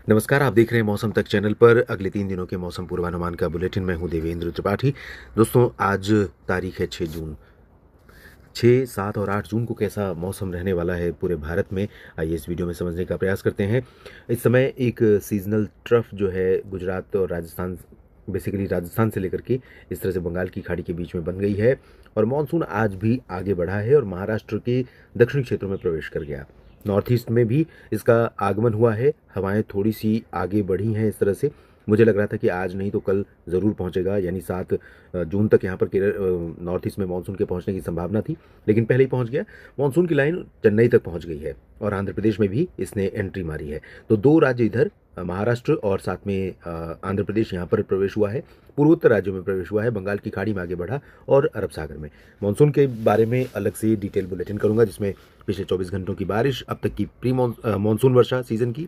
नमस्कार, आप देख रहे हैं मौसम तक चैनल पर अगले 3 दिनों के मौसम पूर्वानुमान का बुलेटिन। मैं हूं देवेंद्र त्रिपाठी। दोस्तों, आज तारीख है 6 जून। 6, 7 और 8 जून को कैसा मौसम रहने वाला है पूरे भारत में, आइए इस वीडियो में समझने का प्रयास करते हैं। इस समय एक सीजनल ट्रफ जो है गुजरात और राजस्थान, बेसिकली राजस्थान से लेकर के इस तरह से बंगाल की खाड़ी के बीच में बन गई है और मानसून आज भी आगे बढ़ा है और महाराष्ट्र के दक्षिणी क्षेत्रों में प्रवेश कर गया। नॉर्थ ईस्ट में भी इसका आगमन हुआ है। हवाएं थोड़ी सी आगे बढ़ी हैं। इस तरह से मुझे लग रहा था कि आज नहीं तो कल ज़रूर पहुंचेगा, यानी 7 जून तक यहाँ पर नॉर्थ ईस्ट में मानसून के पहुंचने की संभावना थी, लेकिन पहले ही पहुंच गया। मानसून की लाइन चेन्नई तक पहुंच गई है और आंध्र प्रदेश में भी इसने एंट्री मारी है। तो 2 राज्य इधर, महाराष्ट्र और साथ में आंध्र प्रदेश, यहाँ पर प्रवेश हुआ है। पूर्वोत्तर राज्यों में प्रवेश हुआ है, बंगाल की खाड़ी में आगे बढ़ा और अरब सागर में। मानसून के बारे में अलग से डिटेल बुलेटिन करूंगा, जिसमें पिछले 24 घंटों की बारिश, अब तक की प्री मानसून वर्षा सीजन की,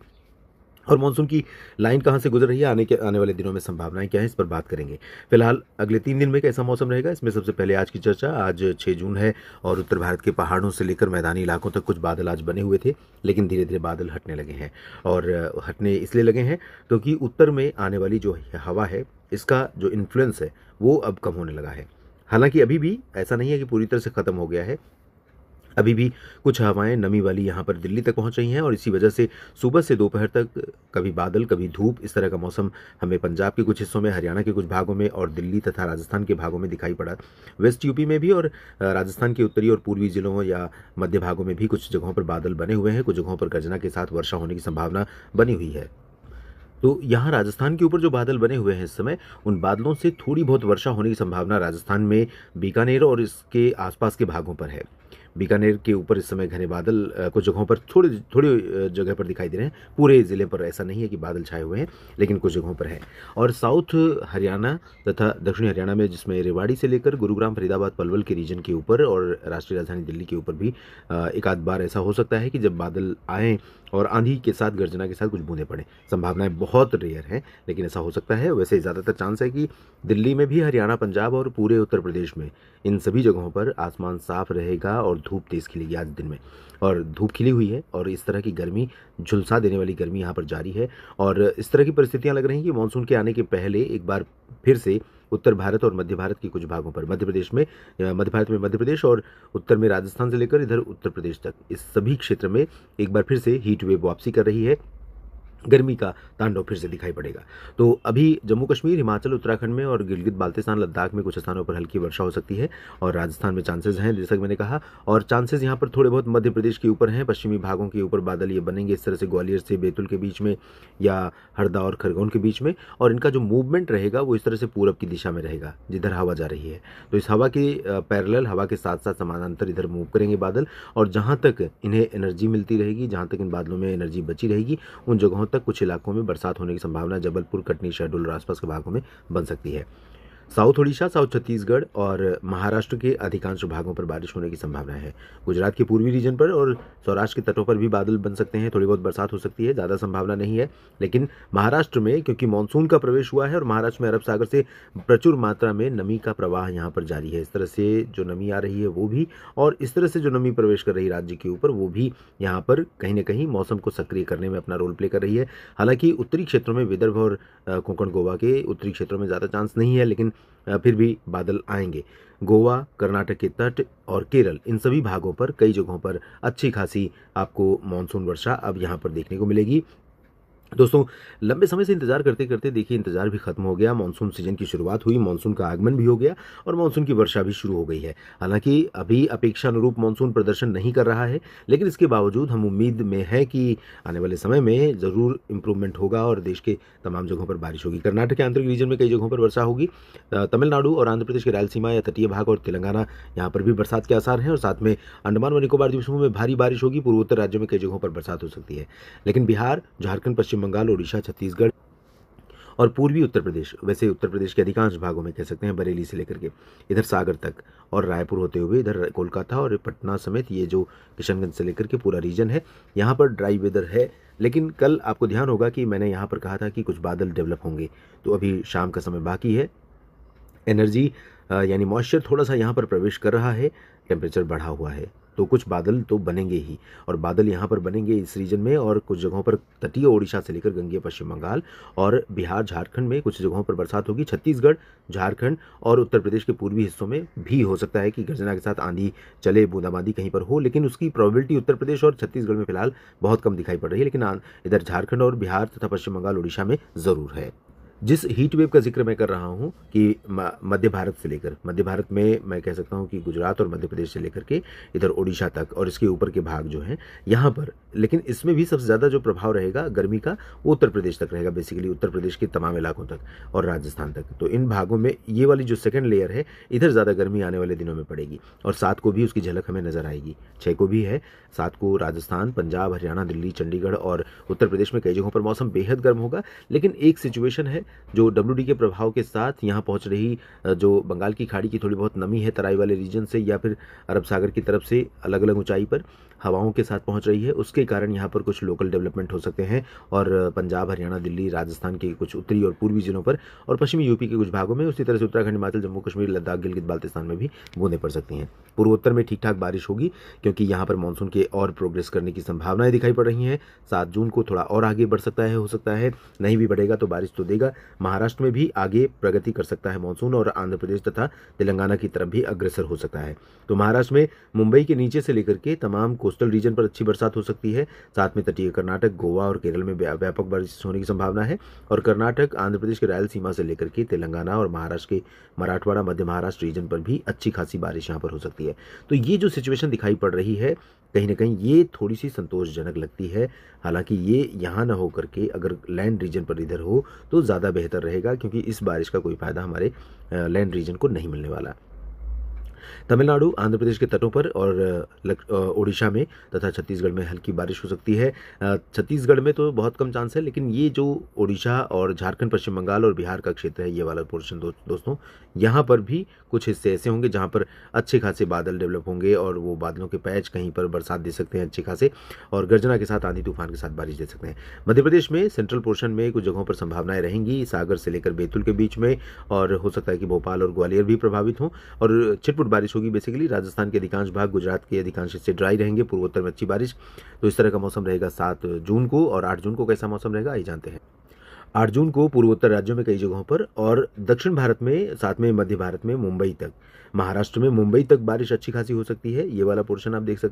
और मानसून की लाइन कहाँ से गुजर रही है, आने वाले दिनों में संभावनाएं क्या है, इस पर बात करेंगे। फिलहाल अगले 3 दिन में कैसा मौसम रहेगा, इसमें सबसे पहले आज की चर्चा। आज 6 जून है और उत्तर भारत के पहाड़ों से लेकर मैदानी इलाकों तक कुछ बादल आज बने हुए थे, लेकिन धीरे धीरे बादल हटने लगे हैं। और हटने इसलिए लगे हैं क्योंकि उत्तर में आने वाली जो हवा है, इसका जो इन्फ्लुएंस है वो अब कम होने लगा है। हालांकि अभी भी ऐसा नहीं है कि पूरी तरह से ख़त्म हो गया है। अभी भी कुछ हवाएं नमी वाली यहाँ पर दिल्ली तक पहुँच रही हैं और इसी वजह से सुबह से दोपहर तक कभी बादल कभी धूप, इस तरह का मौसम हमें पंजाब के कुछ हिस्सों में, हरियाणा के कुछ भागों में और दिल्ली तथा राजस्थान के भागों में दिखाई पड़ा। वेस्ट यूपी में भी और राजस्थान के उत्तरी और पूर्वी जिलों या मध्य भागों में भी कुछ जगहों पर बादल बने हुए हैं। कुछ जगहों पर गर्जना के साथ वर्षा होने की संभावना बनी हुई है। तो यहाँ राजस्थान के ऊपर जो बादल बने हुए हैं इस समय, उन बादलों से थोड़ी बहुत वर्षा होने की संभावना राजस्थान में बीकानेर और इसके आसपास के भागों पर है। बीकानेर के ऊपर इस समय घने बादल कुछ जगहों पर थोड़ी थोड़ी जगह पर दिखाई दे रहे हैं। पूरे ज़िले पर ऐसा नहीं है कि बादल छाए हुए हैं, लेकिन कुछ जगहों पर है। और साउथ हरियाणा तथा दक्षिणी हरियाणा में, जिसमें रेवाड़ी से लेकर गुरुग्राम, फरीदाबाद, पलवल के रीजन के ऊपर और राष्ट्रीय राजधानी दिल्ली के ऊपर भी एक आध बार ऐसा हो सकता है कि जब बादल आएँ और आंधी के साथ, गर्जना के साथ कुछ बूंदें पड़ें। संभावनाएं बहुत रेयर हैं, लेकिन ऐसा हो सकता है। वैसे ज़्यादातर चांस है कि दिल्ली में भी, हरियाणा, पंजाब और पूरे उत्तर प्रदेश में, इन सभी जगहों पर आसमान साफ रहेगा और धूप तेज़ खिलेगी आज दिन में। और धूप खिली हुई है और इस तरह की गर्मी, झुलसा देने वाली गर्मी यहाँ पर जारी है। और इस तरह की परिस्थितियाँ लग रही हैं कि मानसून के आने के पहले एक बार फिर से उत्तर भारत और मध्य भारत के कुछ भागों पर, मध्य भारत में मध्य प्रदेश और उत्तर में राजस्थान से लेकर इधर उत्तर प्रदेश तक, इस सभी क्षेत्र में एक बार फिर से हीट वेव वापसी कर रही है। गर्मी का तांडव फिर से दिखाई पड़ेगा। तो अभी जम्मू कश्मीर, हिमाचल, उत्तराखंड में और गिलगित बाल्टिस्तान, लद्दाख में कुछ स्थानों पर हल्की वर्षा हो सकती है और राजस्थान में चांसेस हैं, जैसा कि मैंने कहा। और चांसेस यहाँ पर थोड़े बहुत मध्य प्रदेश के ऊपर हैं, पश्चिमी भागों के ऊपर बादल ये बनेंगे इस तरह से ग्वालियर से बैतूल के बीच में या हरदा और खरगोन के बीच में। और इनका जो मूवमेंट रहेगा वो इस तरह से पूरब की दिशा में रहेगा, जिधर हवा जा रही है। तो इस हवा के पैरेलल, हवा के साथ साथ समानांतर इधर मूव करेंगे बादल, और जहाँ तक इन्हें एनर्जी मिलती रहेगी, जहाँ तक इन बादलों में एनर्जी बची रहेगी, उन जगहों तक कुछ इलाकों में बरसात होने की संभावना जबलपुर, कटनी, शहडोल और आसपास के भागों में बन सकती है। साउथ ओडिशा, साउथ छत्तीसगढ़ और महाराष्ट्र के अधिकांश भागों पर बारिश होने की संभावना है। गुजरात के पूर्वी रीजन पर और सौराष्ट्र के तटों पर भी बादल बन सकते हैं, थोड़ी बहुत बरसात हो सकती है, ज़्यादा संभावना नहीं है। लेकिन महाराष्ट्र में, क्योंकि मानसून का प्रवेश हुआ है और महाराष्ट्र में अरब सागर से प्रचुर मात्रा में नमी का प्रवाह यहाँ पर जारी है, इस तरह से जो नमी आ रही है वो भी, और इस तरह से जो नमी प्रवेश कर रही है राज्य के ऊपर, वो भी यहाँ पर कहीं ना कहीं मौसम को सक्रिय करने में अपना रोल प्ले कर रही है। हालांकि उत्तरी क्षेत्रों में, विदर्भ और कोंकण गोवा के उत्तरी क्षेत्रों में ज़्यादा चांस नहीं है, लेकिन फिर भी बादल आएंगे। गोवा, कर्नाटक के तट और केरल, इन सभी भागों पर कई जगहों पर अच्छी खासी आपको मानसून वर्षा अब यहाँ पर देखने को मिलेगी। दोस्तों, लंबे समय से इंतजार करते करते देखिए इंतजार भी खत्म हो गया। मानसून सीजन की शुरुआत हुई, मानसून का आगमन भी हो गया और मानसून की वर्षा भी शुरू हो गई है। हालांकि अभी अपेक्षानुरूप मानसून प्रदर्शन नहीं कर रहा है, लेकिन इसके बावजूद हम उम्मीद में है कि आने वाले समय में ज़रूर इंप्रूवमेंट होगा और देश के तमाम जगहों पर बारिश होगी। कर्नाटक के आंतरिक रीजन में कई जगहों पर वर्षा होगी। तमिलनाडु और आंध्र प्रदेश के रायलसीमा या तटीय भाग और तेलंगाना, यहाँ पर भी बरसात के आसार हैं। और साथ में अंडमान व निकोबार द्वीप समूह में भारी बारिश होगी। पूर्वोत्तर राज्यों में कई जगहों पर बरसात हो सकती है। लेकिन बिहार, झारखंड, पश्चिम बंगाल, ओडिशा, छत्तीसगढ़ और पूर्वी उत्तर प्रदेश, वैसे उत्तर प्रदेश के अधिकांश भागों में कह सकते हैं, बरेली से लेकर के इधर सागर तक और रायपुर होते हुए इधर कोलकाता और पटना समेत ये जो किशनगंज से लेकर के पूरा रीजन है, यहाँ पर ड्राई वेदर है। लेकिन कल आपको ध्यान होगा कि मैंने यहाँ पर कहा था कि कुछ बादल डेवलप होंगे, तो अभी शाम का समय बाकी है। एनर्जी यानी मॉइस्चर थोड़ा सा यहाँ पर प्रवेश कर रहा है, टेम्परेचर बढ़ा हुआ है। तो कुछ बादल तो बनेंगे ही, और बादल यहाँ पर बनेंगे इस रीजन में, और कुछ जगहों पर तटीय ओडिशा से लेकर गंगेय पश्चिम बंगाल और बिहार झारखंड में कुछ जगहों पर बरसात होगी। छत्तीसगढ़, झारखंड और उत्तर प्रदेश के पूर्वी हिस्सों में भी हो सकता है कि गर्जना के साथ आंधी चले, बूंदाबांदी कहीं पर हो, लेकिन उसकी प्रोबेबिलिटी उत्तर प्रदेश और छत्तीसगढ़ में फिलहाल बहुत कम दिखाई पड़ रही है, लेकिन इधर झारखंड और बिहार तथा पश्चिम बंगाल, उड़ीसा में जरूर है। जिस हीट वेव का जिक्र मैं कर रहा हूं कि मध्य भारत से लेकर, मध्य भारत में मैं कह सकता हूं कि गुजरात और मध्य प्रदेश से लेकर के इधर ओडिशा तक और इसके ऊपर के भाग जो हैं यहाँ पर, लेकिन इसमें भी सबसे ज़्यादा जो प्रभाव रहेगा गर्मी का वो उत्तर प्रदेश तक रहेगा, बेसिकली उत्तर प्रदेश के तमाम इलाकों तक और राजस्थान तक। तो इन भागों में ये वाली जो सेकेंड लेयर है, इधर ज़्यादा गर्मी आने वाले दिनों में पड़ेगी, और 7 को भी उसकी झलक हमें नजर आएगी। 6 को भी है, 7 को राजस्थान, पंजाब, हरियाणा, दिल्ली, चंडीगढ़ और उत्तर प्रदेश में कई जगहों पर मौसम बेहद गर्म होगा। लेकिन एक सिचुएशन है जो WD के प्रभाव के साथ यहाँ पहुँच रही, जो बंगाल की खाड़ी की थोड़ी बहुत नमी है तराई वाले रीजन से या फिर अरब सागर की तरफ से अलग अलग ऊंचाई पर हवाओं के साथ पहुंच रही है, उसके कारण यहाँ पर कुछ लोकल डेवलपमेंट हो सकते हैं, और पंजाब, हरियाणा, दिल्ली, राजस्थान के कुछ उत्तरी और पूर्वी जिलों पर और पश्चिमी यूपी के कुछ भागों में, उसी तरह से उत्तराखंड, हिमाचल, जम्मू कश्मीर, लद्दाख, गिलगित बाल्टिस्तान में भी बूंदें पड़ सकती हैं। पूर्वोत्तर में ठीक ठाक बारिश होगी क्योंकि यहाँ पर मानसून के और प्रोग्रेस करने की संभावनाएं दिखाई पड़ रही हैं। 7 जून को थोड़ा और आगे बढ़ सकता है, हो सकता है नहीं भी बढ़ेगा तो बारिश तो देगा। महाराष्ट्र में भी आगे प्रगति कर सकता है मानसून, और आंध्र प्रदेश तथा तेलंगाना की तरफ भी अग्रसर हो सकता है। तो महाराष्ट्र में मुंबई के नीचे से लेकर के तमाम कोस्टल रीजन पर अच्छी बरसात हो सकती है। साथ में तटीय कर्नाटक, गोवा और केरल में व्यापक बारिश होने की संभावना है, और कर्नाटक, आंध्र प्रदेश के रायलसीमा से लेकर के तेलंगाना और महाराष्ट्र के मराठवाड़ा, मध्य महाराष्ट्र रीजन पर भी अच्छी खासी बारिश यहाँ पर हो सकती है। तो ये जो सिचुएशन दिखाई पड़ रही है, कहीं ना कहीं ये थोड़ी सी संतोषजनक लगती है। हालांकि ये यहाँ ना हो करके अगर लैंड रीजन पर इधर हो तो ज़्यादा बेहतर रहेगा, क्योंकि इस बारिश का कोई फायदा हमारे लैंड रीजन को नहीं मिलने वाला। तमिलनाडु, आंध्र प्रदेश के तटों पर और ओडिशा में तथा छत्तीसगढ़ में हल्की बारिश हो सकती है। छत्तीसगढ़ में तो बहुत कम चांस है, लेकिन ये जो ओडिशा और झारखंड, पश्चिम बंगाल और बिहार का क्षेत्र है, ये वाला पोर्शन दोस्तों, यहाँ पर भी कुछ हिस्से ऐसे होंगे जहाँ पर अच्छे खासे बादल डेवलप होंगे, और वो बादलों के पैच कहीं पर बरसात दे सकते हैं अच्छे खासे, और गर्जना के साथ आंधी तूफान के साथ बारिश दे सकते हैं। मध्य प्रदेश में सेंट्रल पोर्शन में कुछ जगहों पर संभावनाएं रहेंगी, सागर से लेकर बैतूल के बीच में, और हो सकता है कि भोपाल और ग्वालियर भी प्रभावित हों, और छिटपुट बारिश होगी। बेसिकली राजस्थान के अधिकांश भाग, गुजरात के अधिकांश हिस्से ड्राई रहेंगे, पूर्वोत्तर में अच्छी बारिश। तो इस तरह का मौसम रहेगा 7 जून को। और 8 जून को कैसा मौसम रहेगा आइए जानते हैं। 8 जून को पूर्वोत्तर राज्यों में कई जगहों पर, और दक्षिण भारत में, साथ में मध्य भारत में मुंबई तक, महाराष्ट्र में मुंबई तक बारिश अच्छी खासी हो सकती है। ये वाला पोर्शन आप देख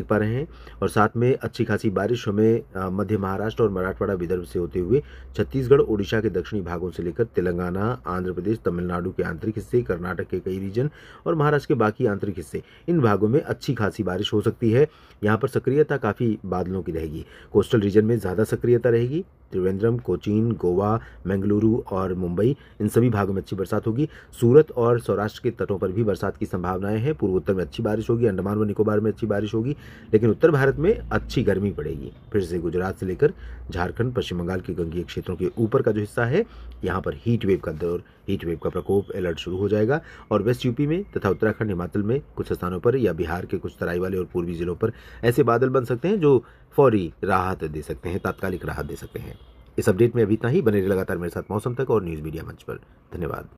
पा रहे हैं, और साथ में अच्छी खासी बारिश हमें मध्य महाराष्ट्र और मराठवाड़ा, विदर्भ से होते हुए छत्तीसगढ़, ओडिशा के दक्षिणी भागों से लेकर तेलंगाना, आंध्र प्रदेश, तमिलनाडु के आंतरिक हिस्से, कर्नाटक के कई रीजन और महाराष्ट्र के बाकी आंतरिक हिस्से, इन भागों में अच्छी खासी बारिश हो सकती है। यहाँ पर सक्रियता काफ़ी बादलों की रहेगी। कोस्टल रीजन में ज़्यादा सक्रियता रहेगी। त्रिवेंद्रम, कोचीन, गोवा, बेंगलुरु और मुंबई, इन सभी भागों में अच्छी बरसात होगी। सूरत और सौराष्ट्र के तटों पर भी बरसात की संभावनाएं हैं। पूर्वोत्तर में अच्छी बारिश होगी, अंडमान व निकोबार में अच्छी बारिश होगी, लेकिन उत्तर भारत में अच्छी गर्मी पड़ेगी। फिर से गुजरात से लेकर झारखंड, पश्चिम बंगाल के गंगीय क्षेत्रों के ऊपर का जो हिस्सा है, यहाँ पर हीट वेव का प्रकोप, अलर्ट शुरू हो जाएगा। और वेस्ट यूपी में तथा उत्तराखंड, हिमाचल में कुछ स्थानों पर, या बिहार के कुछ तराई वाले और पूर्वी जिलों पर ऐसे बादल बन सकते हैं जो फौरी राहत दे सकते हैं, तात्कालिक राहत दे सकते हैं। इस अपडेट में अभी इतना ही। बने रहिए लगातार मेरे साथ मौसम तक और न्यूज़ मीडिया मंच पर। धन्यवाद।